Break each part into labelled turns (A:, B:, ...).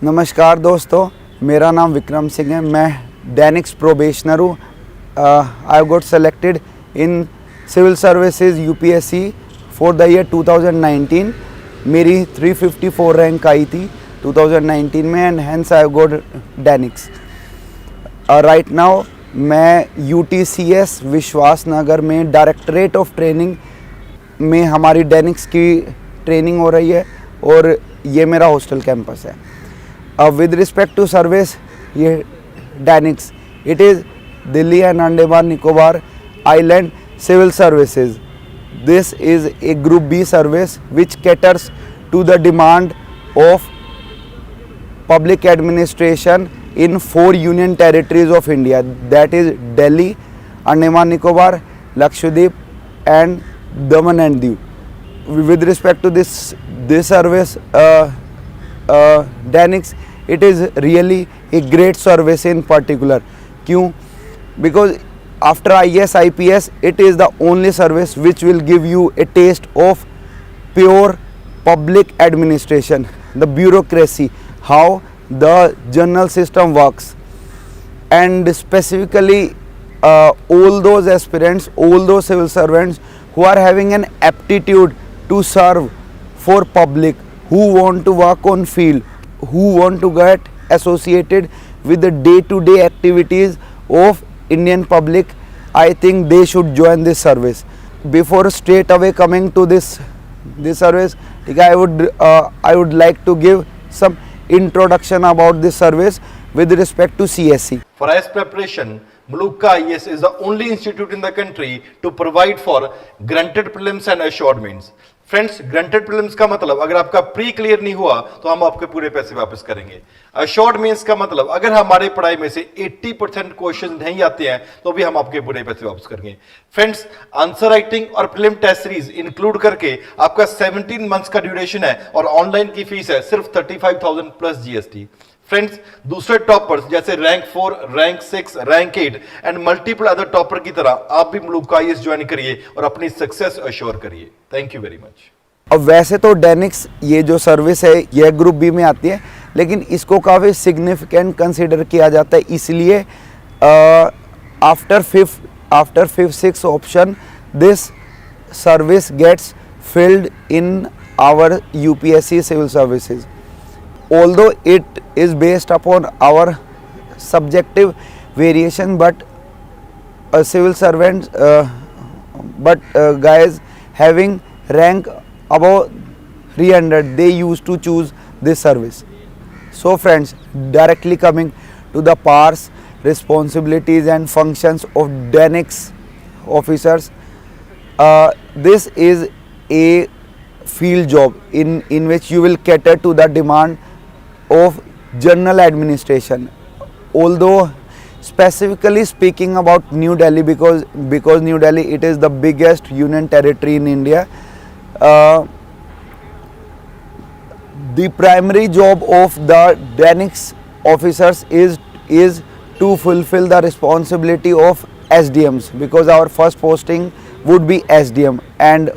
A: नमस्कार दोस्तों, मेरा नाम विक्रम सिंह है। मैं डैनिक्स प्रोबेशनर हूँ। I have got selected in civil services UPSC for the year 2019। मेरी 354 रैंक आई थी 2019 में and hence I have got DANICS. Right now मैं यूटीसीएस विश्वास नगर में डायरेक्टरेट ऑफ ट्रेनिंग में हमारी डैनिक्स की ट्रेनिंग हो रही है और ये मेरा हॉस्टल कैंपस है। With respect to service, ये डैनिक्स, it is Delhi and Andaman Nicobar Island Civil Services. This is a Group B service which caters to the demand of public administration in 4 union territories of India, that is Delhi, Andaman Nicobar, Lakshadweep and Daman and Diu. With respect to this service, डैनिक्स, it is really a great service in particular. क्यों? Because after IAS IPS it is the only service which will give you a taste of pure public administration, the bureaucracy, how the journal system works, and specifically all those aspirants, all those civil servants who are having an aptitude to serve for public, who want to work on field, who want to get associated with the day-to-day activities of Indian public, I think they should join this service. Before straight away coming to this service, I would like to give some introduction about this service with respect to CSC.
B: For IAS preparation, Muluka IAS is the only institute in the country to provide for granted prelims and assured mains. Friends, granted prelims का मतलब अगर आपका pre clear नहीं हुआ तो हम आपके पूरे पैसे वापस करेंगे। अश्योर्ड मेंस का मतलब अगर हमारे पढ़ाई में से 80% क्वेश्चन नहीं आते हैं तो भी हम आपके पूरे पैसे वापस करेंगे। फ्रेंड्स, आंसर राइटिंग और प्रीलिम टेस्ट सीरीज इंक्लूड करके आपका 17 मंथ्स का ड्यूरेशन है और ऑनलाइन की फीस है सिर्फ 35,000 प्लस जीएसटी। फ्रेंड्स, दूसरे टॉपर्स जैसे rank 4, rank 6, rank 8 and multiple other topper की तरह आप भी मलूका आईएएस ज्वाइन करिए और अपनी सक्सेस अश्योर करिए। Thank you very much.
A: अब वैसे तो डैनिक्स ये जो सर्विस है यह ग्रुप बी में आती है, लेकिन इसको काफ़ी सिग्निफिकेंट कंसीडर किया जाता है, इसलिए after fifth six option this service gets filled in our UPSC civil services. Although it is based upon our subjective variation, but a civil servant, guys having rank above 300, they used to choose this service. So friends, directly coming to the powers, responsibilities and functions of DANICS officers, this is a field job in which you will cater to the demand of general administration. Although specifically speaking about New Delhi, because New Delhi it is the biggest union territory in India, the primary job of the DANICS officers is to fulfill the responsibility of SDMs, because our first posting would be SDM, and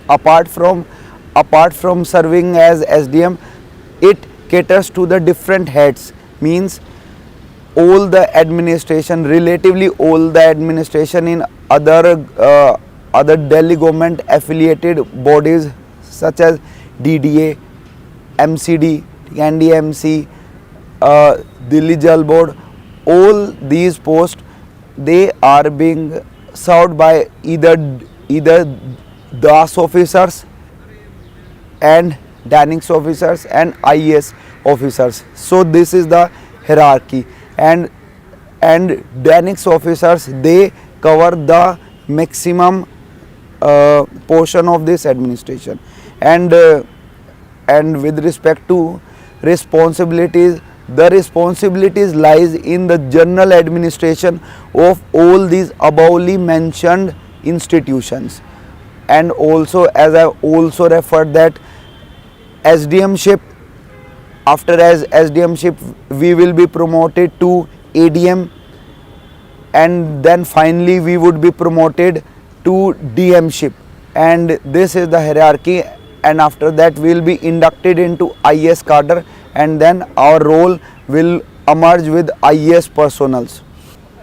A: apart from serving as SDM, it caters to the different heads, means all the administration, relatively all the administration in other Delhi government affiliated bodies such as DDA, MCD, NDMC, Delhi Jal Board. All these posts, they are being served by either DAS officers and DANICS officers and IAS officers. So this is the hierarchy, and DANICS officers, they cover the maximum portion of this administration, and with respect to responsibilities, the responsibilities lies in the general administration of all these abovely mentioned institutions. And also, as I also referred, that SDMship, after as SDMship we will be promoted to ADM, and then finally we would be promoted to DMship, and this is the hierarchy, and after that we will be inducted into IAS cadre and then our role will emerge with IAS personals.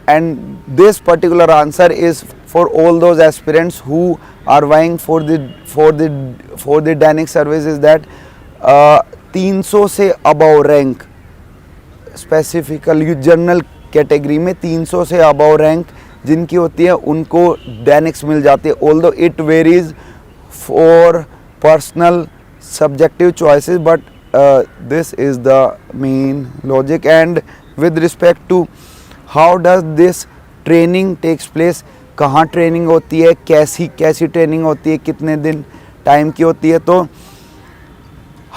A: And this particular answer is for all those aspirants who are vying for the Danic service, is that 300 से above rank, specifically general category में 300 से above rank जिनकी होती है उनको डैनिक्स मिल जाती है, although it varies for personal subjective choices, but this is the main logic. And with respect to how does this training takes place, कहाँ ट्रेनिंग होती है, कैसी ट्रेनिंग होती है, कितने दिन टाइम की होती है, तो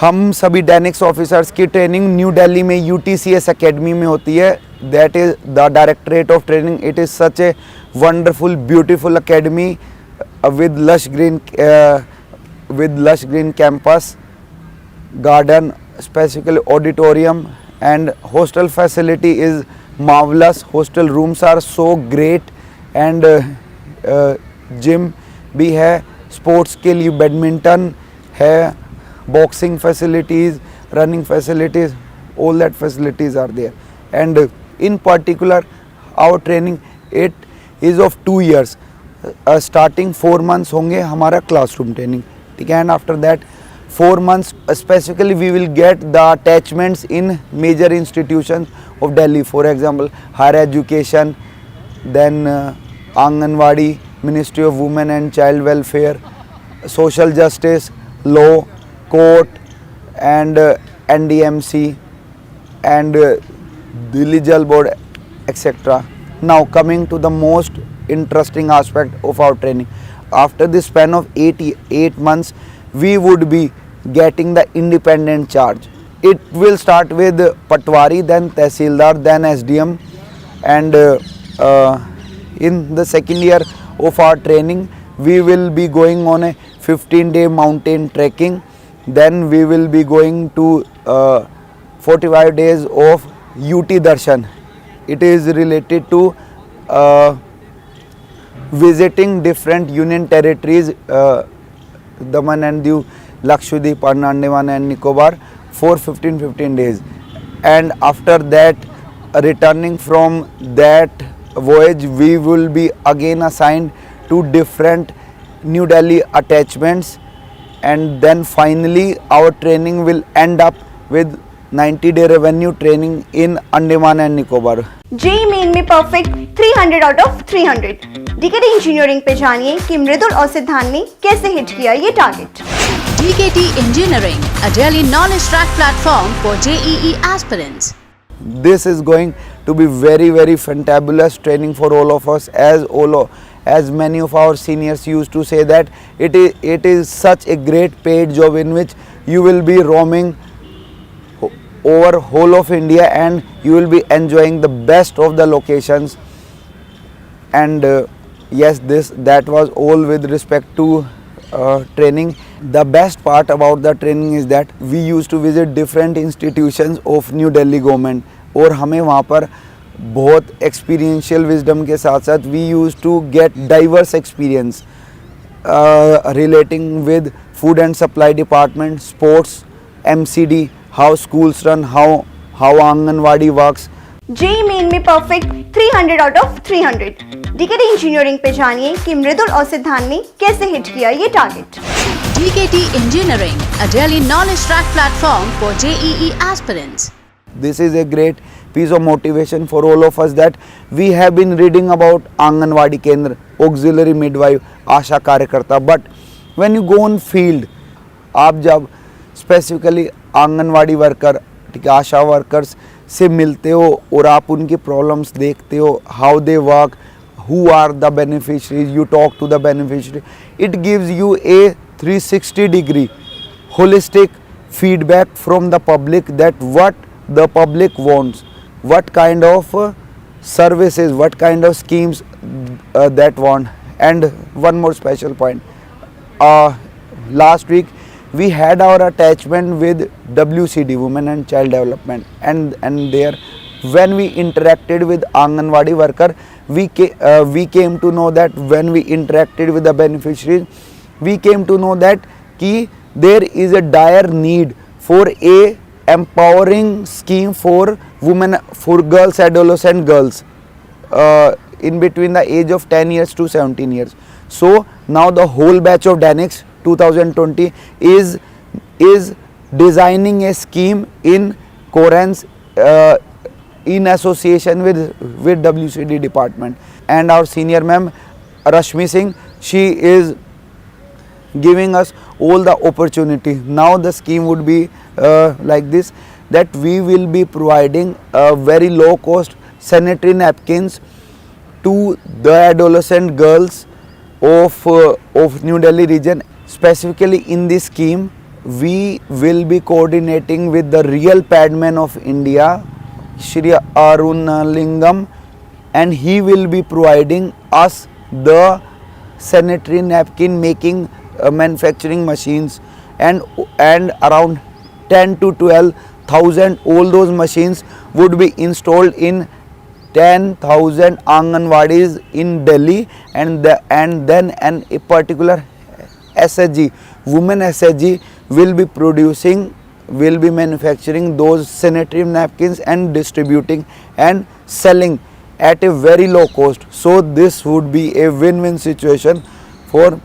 A: हम सभी डैनिक्स ऑफिसर्स की ट्रेनिंग न्यू दिल्ली में UTCS एकेडमी में होती है. That is the directorate of training. It is such a wonderful beautiful academy with lush green campus, garden, specifically auditorium, and hostel facility is marvelous. Hostel rooms are so great, and gym भी है, sports के लिए badminton है, boxing facilities, running facilities, all that facilities are there. And in particular our training, it is of 2 years. Starting 4 months होंगे हमारा classroom training, ठीक है, and after that 4 months specifically we will get the attachments in major institutions of Delhi, for example higher education, then Anganwadi, Ministry of Women and Child Welfare, social justice, law, court, and NDMC, and Delhi Jal Board, etc. Now coming to the most interesting aspect of our training. After the span of 8 months, we would be getting the independent charge. It will start with Patwari, then Tehsildar, then SDM, and in the second year of our training, we will be going on a 15-day mountain trekking. Then we will be going to 45 days of UT Darshan. It is related to visiting different union territories, Daman and Diu, Lakshadweep, Andaman and Nicobar, for 15 days. And after that, returning from that voyage, we will be again assigned to different New Delhi attachments, and then finally our training will end up with 90-day revenue training in Andaman and Nicobar.
C: JEE Main में perfect 300 out of 300. DKT engineering पे जानिए कि मृदुल और सिद्धांत ने कैसे hit किया ये target.
D: DKT Engineering, a Delhi knowledge track platform for JEE aspirants.
A: This is going to be very fantabulous training for all of us, as many of our seniors used to say that it is such a great paid job in which you will be roaming over whole of India and you will be enjoying the best of the locations. And yes, that was all with respect to training. The best part about the training is that we used to visit different institutions of New Delhi government, और हमें वहाँ पर बहुत experiential wisdom के साथ साथ we used to get diverse experience relating with food and supply department, sports, MCD, how schools run, how Anganwadi works.
C: JEE Main में perfect 300 out of 300. DKT engineering पे जानिए कि मृदुल और सिद्धांत ने कैसे हिट किया ये target.
D: DKT Engineering, a Delhi knowledge track platform for JEE aspirants.
A: This is a great piece of motivation for all of us that we have been reading about Anganwadi Kendra, auxiliary midwife, आशा कार्यकर्ता, but when you go on field, आप जब specifically anganwadi worker, ठीक है, आशा workers से मिलते हो और आप उनकी प्रॉब्लम्स देखते हो, how they work, who are the beneficiaries, you talk to the beneficiary, it gives you a 360 degree holistic feedback from the public that what the public wants, what kind of services, what kind of schemes that want. And one more special point, last week we had our attachment with WCD, Women and Child Development, and there when we interacted with Anganwadi worker, we came to know that when we interacted with the beneficiaries, we came to know that there is a dire need for a empowering scheme for women, for girls, adolescent girls, in between the age of 10 years to 17 years. So now the whole batch of Danix 2020 is designing a scheme in Coran's, in association with WCD department, and our senior ma'am Rashmi Singh, she is giving us all the opportunity. Now the scheme would be like this, that we will be providing very low cost sanitary napkins to the adolescent girls of New Delhi region. Specifically in this scheme, we will be coordinating with the real padman of India, Shri Arun Lingam, and he will be providing us the sanitary napkin making manufacturing machines, and around 10 to 12,000 all those machines would be installed in 10,000 Anganwadis in Delhi, and then a particular SHG, women SHG, will be manufacturing those sanitary napkins and distributing and selling at a very low cost. So this would be a win-win situation for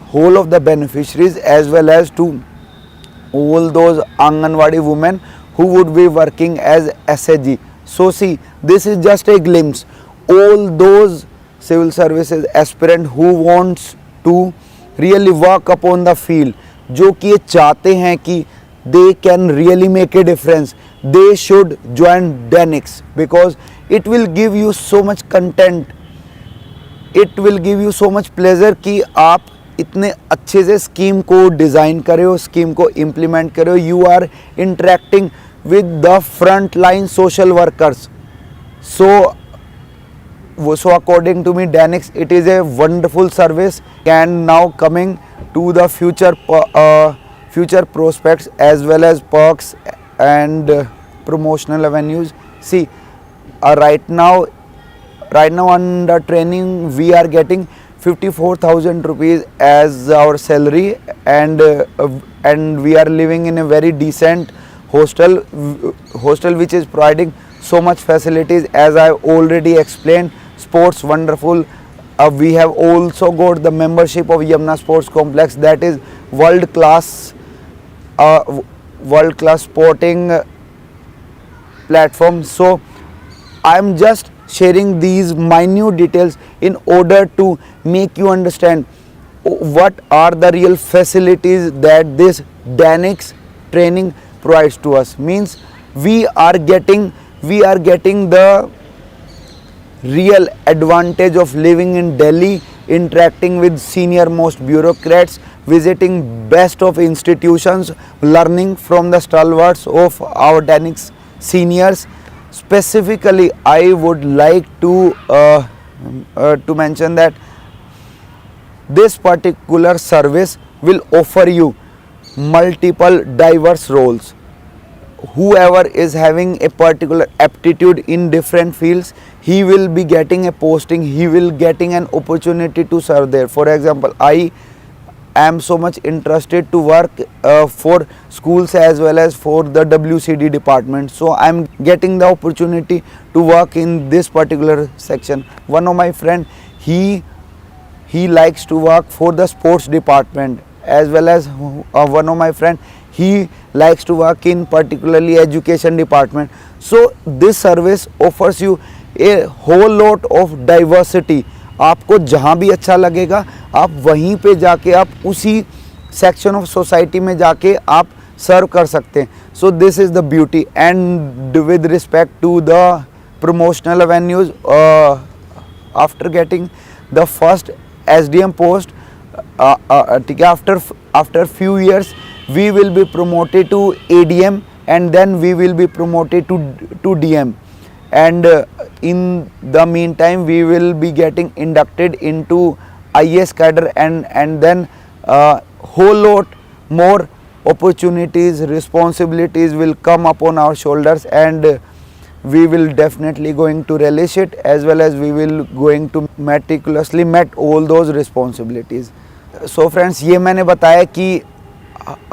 A: whole of the beneficiaries as well as to all those Anganwadi women who would be working as SHG. So see, this is just a glimpse. All those civil services aspirant who wants to really work upon the field, जो कि ये चाहते हैं कि they can really make a difference, they should join Danix, because it will give you so much content, it will give you so much pleasure कि आप इतने अच्छे से स्कीम को डिज़ाइन करे हो, स्कीम को इम्प्लीमेंट करे हो. You are interacting with the front line social workers. So according to me, Danix, it is a wonderful service, and now coming to the future prospects as well as perks and promotional avenues. See, right now under training we are getting 54,000 rupees as our salary, and we are living in a very decent hostel which is providing so much facilities, as I already explained. Sports wonderful. We have also got the membership of Yamuna Sports Complex, that is world class sporting platform. So I am just sharing these minute details in order to make you understand what are the real facilities that this Danix training provides to us. Means we are getting the real advantage of living in Delhi, interacting with senior most bureaucrats, visiting best of institutions, learning from the stalwarts of our Danix seniors. Specifically, I would like to mention that this particular service will offer you multiple diverse roles. Whoever is having a particular aptitude in different fields, he will be getting a posting, he will getting an opportunity to serve there. For example, I am so much interested to work for schools as well as for the WCD department. So I am getting the opportunity to work in this particular section. One of my friend, he likes to work for the sports department, as well as one of my friend, he likes to work in particularly education department. So this service offers you a whole lot of diversity. आपको जहाँ भी अच्छा लगेगा आप वहीं पे जाके आप उसी सेक्शन ऑफ सोसाइटी में जाके आप सर्व कर सकते हैं. So this is the beauty. And with respect to the promotional avenues, after getting the first SDM post, after few years we will be promoted to ADM, and then we will be promoted to DM, and in the meantime we will be getting inducted into IAS cadre, and then whole lot more opportunities, responsibilities will come upon our shoulders, and we will definitely going to relish it, as well as we will going to meticulously met all those responsibilities. So friends, ये मैंने बताया कि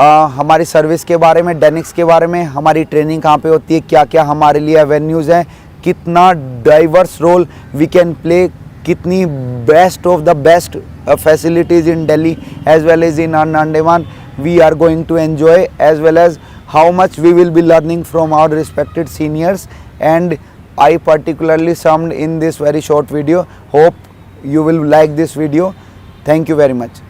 A: हमारी service के बारे में, डेनिक्स के बारे में, हमारी ट्रेनिंग कहाँ पे होती है, क्या क्या हमारे लिए एवेन्यूज़ हैं, कितना diverse role we can play, कितनी best of the best facilities in Delhi as well as in Andaman we are going to enjoy, as well as how much we will be learning from our respected seniors, and I particularly summed in this very short video. Hope you will like this video. Thank you very much.